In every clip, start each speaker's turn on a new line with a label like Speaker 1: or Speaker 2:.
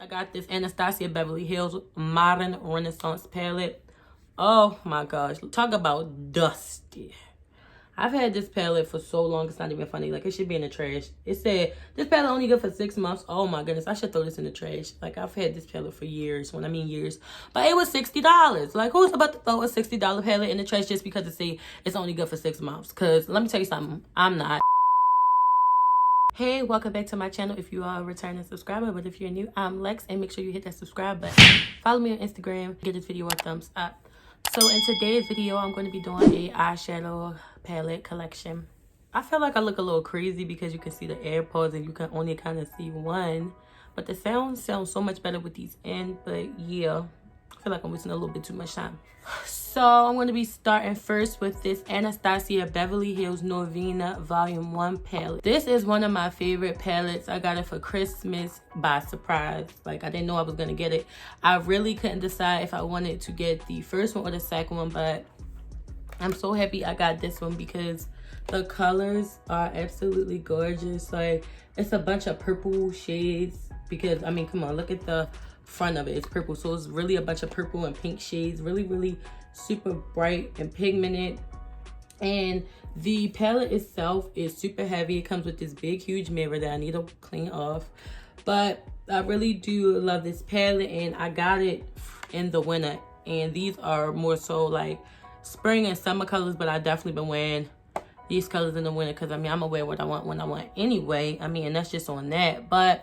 Speaker 1: I got this Anastasia Beverly Hills Modern Renaissance palette. Oh my gosh, talk about dusty. I've had this palette for so long, it's not even funny. Like, it should be in the trash. It said, this palette only good for 6 months. Oh my goodness, I should throw this in the trash. Like, I've had this palette for years, when I mean years. But it was $60. Like, who's about to throw a $60 palette in the trash just because it say it's only good for 6 months? Because, let me tell you something, I'm not. Hey, welcome back to my channel if you are a returning subscriber. But if you're new, I'm Lex, and make sure you hit that subscribe button. Follow me on Instagram, give this video a thumbs up. So in today's video, I'm going to be doing a eyeshadow palette collection. I feel like I look a little crazy because you can see the AirPods and you can only kind of see one. But the sound sounds so much better with these in. But yeah, I feel like I'm wasting a little bit too much time. So I'm going to be starting first with this Anastasia Beverly Hills Novena Volume 1 palette. This is one of my favorite palettes. I got it for Christmas by surprise. Like, I didn't know I was going to get it. I really couldn't decide if I wanted to get the first one or the second one, but I'm so happy I got this one because the colors are absolutely gorgeous. Like, it's a bunch of purple shades because, I mean, come on, look at the front of it. It's purple, so it's really a bunch of purple and pink shades. Really super bright and pigmented. And the palette itself is super heavy. It comes with this big huge mirror that I need to clean off. But I really do love this palette, and I got it in the winter. And these are more so like spring and summer colors, but I definitely been wearing these colors in the winter because, I mean, I'm gonna wear what I want when I want anyway. I mean, and that's just on that. But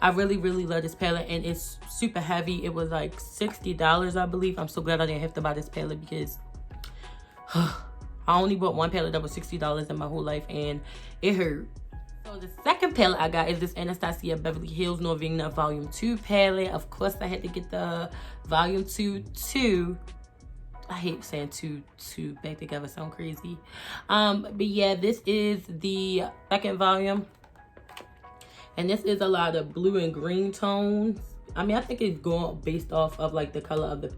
Speaker 1: I really love this palette, and it's super heavy. It was like $60, I believe. I'm so glad I didn't have to buy this palette because I only bought one palette that was $60 in my whole life, and it hurt. So the second palette I got is this Anastasia Beverly Hills Novena Volume 2 palette. Of course, I had to get the Volume 2. I hate saying two back together, sound crazy. But yeah, this is the second volume. And this is a lot of blue and green tones. I mean, I think it's going based off of like the color of the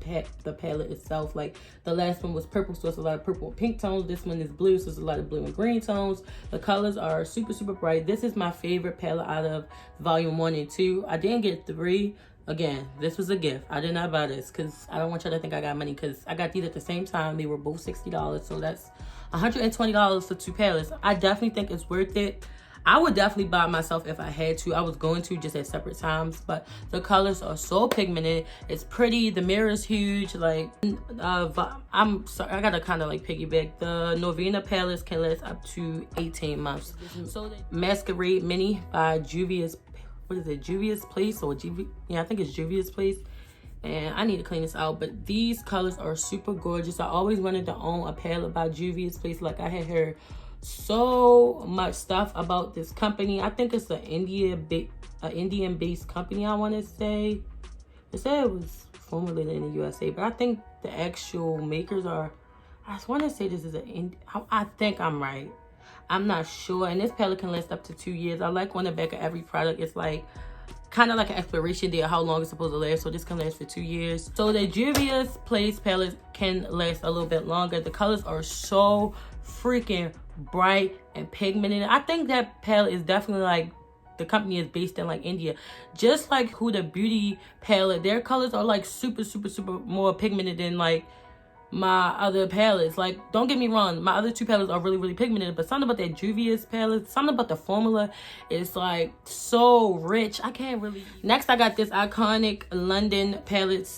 Speaker 1: palette itself. Like, the last one was purple, so it's a lot of purple and pink tones. This one is blue, so it's a lot of blue and green tones. The colors are super bright. This is my favorite palette out of Volume 1 and 2. I didn't get 3. Again, this was a gift. I did not buy this because I don't want y'all to think I got money, because I got these at the same time. They were both $60, so that's $120 for 2 palettes. I definitely think it's worth it. I would definitely buy it myself if I had to. I was going to, just at separate times, but the colors are so pigmented. It's pretty. The mirror is huge. Like, I'm sorry, I gotta kind of like piggyback. The Novena palettes can last up to 18 months. So the Masquerade Mini by Juvia's, what is it? Juvia's Place or yeah, I think it's Juvia's Place. And I need to clean this out, but these colors are super gorgeous. I always wanted to own a palette by Juvia's Place. Like, I had heard so much stuff about this company. I think it's an Indian-based company, I want to say. It said it was formulated in the USA, but I think the actual makers are, I want to say this is I think I'm right. I'm not sure. And this palette can last up to 2 years. I like on the back of every product, it's like kind of like an expiration date of how long it's supposed to last. So this can last for 2 years. So the Juvia's Place palette can last a little bit longer. The colors are so freaking bright and pigmented. I think that palette is definitely like, the company is based in like India, just like Huda Beauty palette. Their colors are like super more pigmented than like my other palettes. Like, don't get me wrong, my other 2 palettes are really pigmented, but something about that Juvia's palette, something about the formula is like so rich. I can't really. Next, I got this iconic London palette,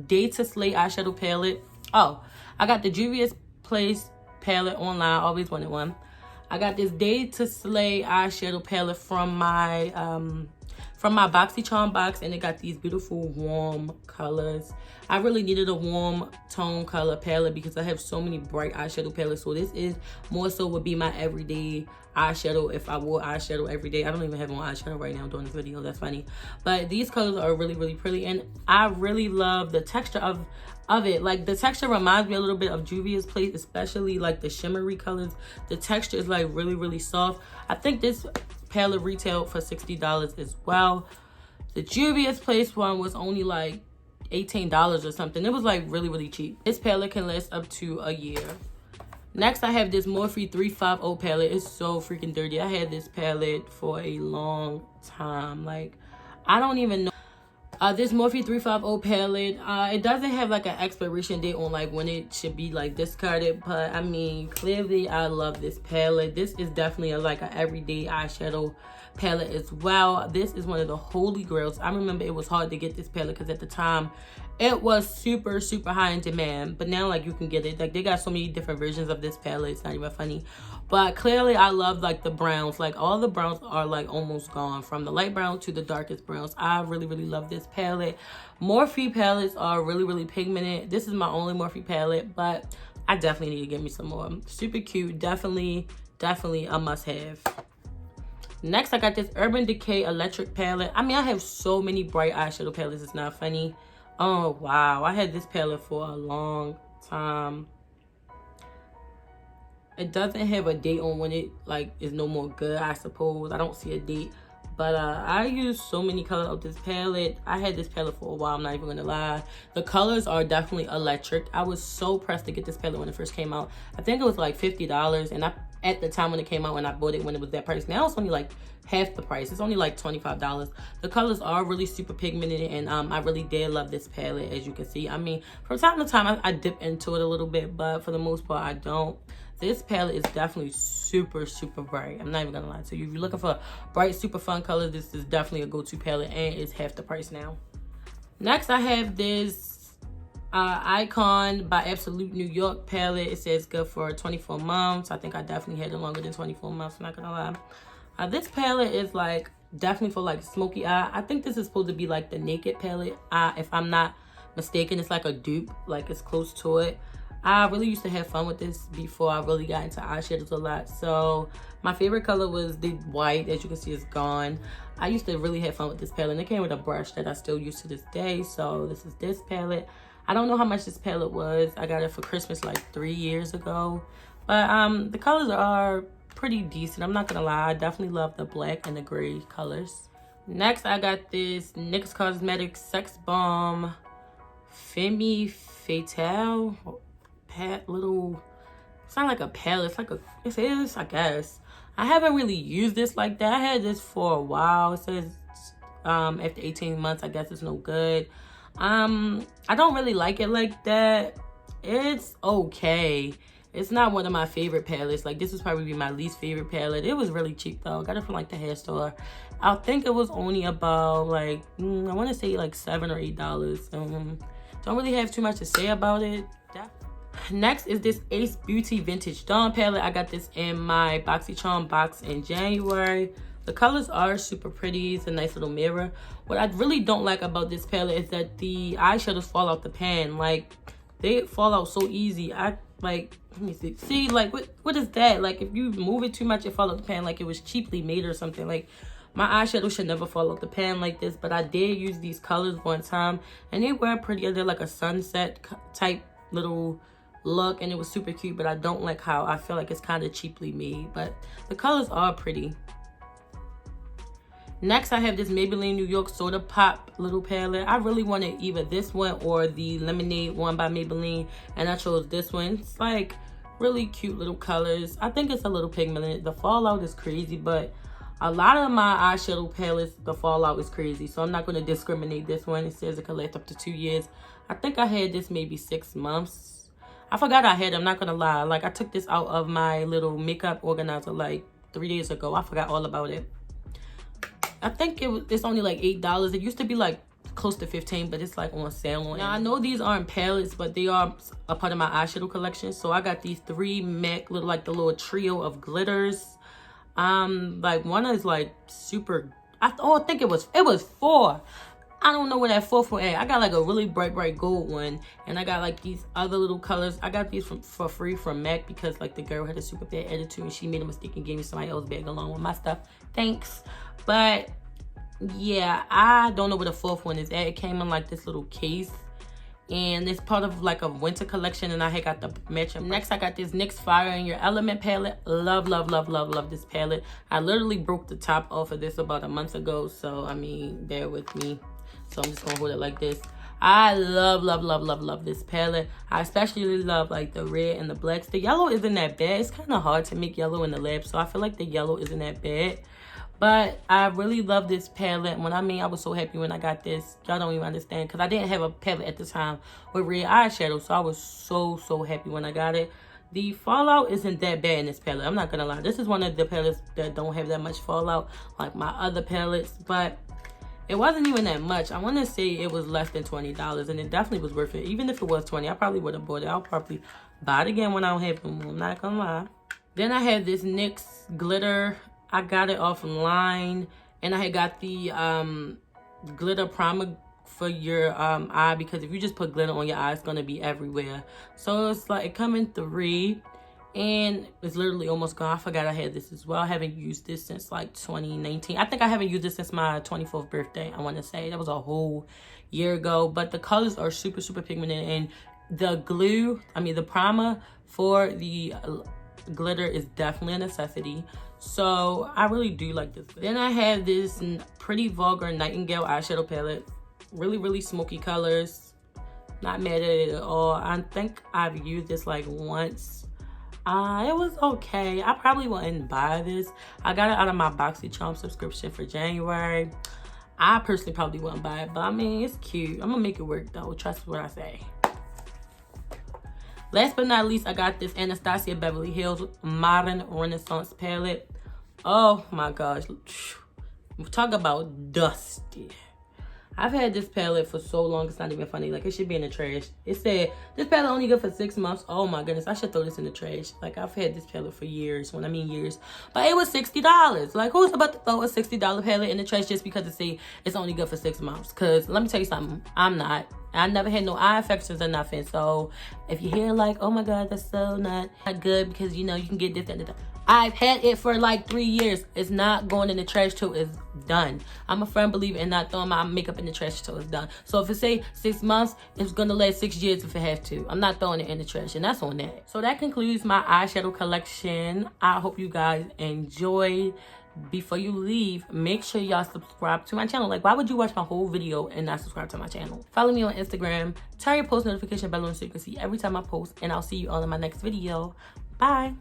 Speaker 1: Day to Slay eyeshadow palette. Oh, I got the Juvia's Place palette online. I always wanted one. I got this Day to Slay eyeshadow palette from my BoxyCharm box, and it got these beautiful warm colors. I really needed a warm tone color palette because I have so many bright eyeshadow palettes. So this is more so would be my everyday eyeshadow if I wore eyeshadow every day. I don't even have on eyeshadow right now doing this video. That's funny. But these colors are really pretty, and I really love the texture of it. Like, the texture reminds me a little bit of Juvia's Place, especially like the shimmery colors. The texture is like really soft. I think this palette retailed for $60 as well. The Juvia's Place one was only like $18 or something. It was like really cheap. This palette can last up to a year. Next, I have this Morphe 350 palette. It's so freaking dirty. I had this palette for a long time. Like, I don't even know. This Morphe 350 palette, it doesn't have like an expiration date on like when it should be like discarded, but I mean, clearly I love this palette. This is definitely like an everyday eyeshadow palette as well. This is one of the holy grails. I remember it was hard to get this palette because at the time it was super high in demand, but now like you can get it. Like they got so many different versions of this palette, it's not even funny. But clearly I love like the browns. Like all the browns are like almost gone, from the light brown to the darkest browns. I really love this palette. Morphe palettes are really pigmented. This is my only Morphe palette, but I definitely need to get me some more. Super cute, definitely a must-have. Next, I got this Urban Decay electric palette. I mean, I have so many bright eyeshadow palettes, it's not funny. Oh wow, I had this palette for a long time. It doesn't have a date on when it like is no more good, I suppose. I don't see a date, but I use so many colors of this palette. I had this palette for a while, I'm not even gonna lie. The colors are definitely electric. I was so pressed to get this palette when it first came out. I think it was like $50, and at the time when it came out, when I bought it when it was that price. Now it's only like half the price. It's only like $25. The colors are really super pigmented, and I really did love this palette, as you can see. I mean, from time to time I dip into it a little bit, but for the most part I don't. This palette is definitely super bright. I'm not even gonna lie to you. If you're looking for bright, super fun colors, this is definitely a go-to palette, and it's half the price now. Next, I have this Icon by Absolute New York palette. It says good for 24 months. I think I definitely had it longer than 24 months, I'm not gonna lie. This palette is like definitely for like smoky eye. I think this is supposed to be like the Naked palette, if I'm not mistaken. It's like a dupe, like it's close to it. I really used to have fun with this before I really got into eyeshadows a lot. So my favorite color was the white. As you can see, it's gone. I used to really have fun with this palette, and it came with a brush that I still use to this day. So this is this palette. I don't know how much this palette was. I got it for Christmas like 3 years ago. But the colors are pretty decent. I'm not gonna lie. I definitely love the black and the gray colors. Next, I got this NYX Cosmetics Sex Bomb Femme Fatale. Little, it's not like a palette, it's like a, it is, I guess. I haven't really used this like that. I had this for a while. It says after 18 months, I guess it's no good. I don't really like it like that. It's okay. It's not one of my favorite palettes. Like, this is probably my least favorite palette. It was really cheap though. I got it from like the hair store. I think it was only about like I want to say like $7 or $8. Don't really have too much to say about it. Next is this Ace Beauty Vintage Dawn palette. I got this in my BoxyCharm box in January. The colors are super pretty. It's a nice little mirror. What I really don't like about this palette is that the eyeshadows fall out the pan. Like, they fall out so easy. Let me see. See, like, what is that? Like, if you move it too much, it fall out the pan like it was cheaply made or something. Like, my eyeshadow should never fall out the pan like this. But I did use these colors one time, and they were pretty. They're like a sunset type little look, and it was super cute, but I don't like how I feel like it's kind of cheaply made, but the colors are pretty. Next, I have this Maybelline New York Soda Pop little palette. I really wanted either this one or the Lemonade one by Maybelline, and I chose this one. It's like really cute little colors. I think it's a little pigmented. The fallout is crazy, but a lot of my eyeshadow palettes, the fallout is crazy, so I'm not going to discriminate this one. It says it can last up to 2 years. I think I had this maybe 6 months. I forgot I had it, I'm not gonna lie. Like, I took this out of my little makeup organizer like 3 days ago. I forgot all about it. I think it's only like $8. It used to be like close to 15, but it's like on sale on. Now, I know these aren't palettes, but they are a part of my eyeshadow collection. So I got these 3 MAC like the little trio of glitters. Like, one is like super, I think it was 4. I don't know where that 4th one at. I got like a really bright gold one, and I got like these other little colors. I got these for free from MAC because like the girl had a super bad attitude and she made a mistake and gave me somebody else's bag along with my stuff. Thanks. But yeah, I don't know where the 4th one is at. It came in like this little case, and it's part of like a winter collection, and I had got the matching. Next, I got this NYX Fire in Your Element palette. Love this palette. I literally broke the top off of this about a month ago, so I mean, bear with me. So I'm just gonna hold it like this. I love this palette. I especially love like the red and the blacks. The yellow isn't that bad. It's kind of hard to make yellow in the lab, so I feel like the yellow isn't that bad. But I really love this palette. When I mean I was so happy when I got this, y'all don't even understand, because I didn't have a palette at the time with red eyeshadow, so I was so happy when I got it. The fallout isn't that bad in this palette, I'm not gonna lie. This is one of the palettes that don't have that much fallout like my other palettes, but it wasn't even that much. I want to say it was less than $20, and it definitely was worth it. Even if it was $20, I probably would have bought it. I'll probably buy it again when I don't have it. I'm not gonna lie. Then I have this NYX glitter. I got it offline, and I had got the glitter primer for your eye, because if you just put glitter on your eye, it's gonna be everywhere. So it's like it come in 3, and it's literally almost gone. I forgot I had this as well. I haven't used this since like 2019. I think I haven't used this since my 24th birthday. I want to say that was a whole year ago. But the colors are super pigmented, and the glue, I mean the primer for the glitter is definitely a necessity. So I really do like this. Then I have this Pretty Vulgar Nightingale eyeshadow palette. Really smoky colors. Not mad at it at all. I think I've used this like once. It was okay. I probably wouldn't buy this. I got it out of my BoxyCharm subscription for January. I personally probably wouldn't buy it, but I mean, it's cute. I'm gonna make it work though. Trust what I say. Last but not least, I got this Anastasia Beverly Hills Modern Renaissance palette. Oh my gosh. Talk about dusty. I've had this palette for so long, it's not even funny. Like, it should be in the trash. It said, this palette only good for 6 months. Oh my goodness, I should throw this in the trash. Like, I've had this palette for years, when I mean years. But it was $60. Like, who's about to throw a $60 palette in the trash just because it say it's only good for 6 months? Because, let me tell you something, I'm not. I never had no eye infections or nothing. So, if you hear like, oh my God, that's so not good because, you know, you can get this and that. I've had it for like 3 years. It's not going in the trash till it's done. I'm a firm believer in not throwing my makeup in the trash till it's done. So if it say 6 months, it's gonna last 6 years if it have to. I'm not throwing it in the trash, and that's on that. So that concludes my eyeshadow collection. I hope you guys enjoy. Before you leave, make sure y'all subscribe to my channel. Like, why would you watch my whole video and not subscribe to my channel? Follow me on Instagram. Turn your post notification bell on so you can see every time I post, and I'll see you all in my next video. Bye.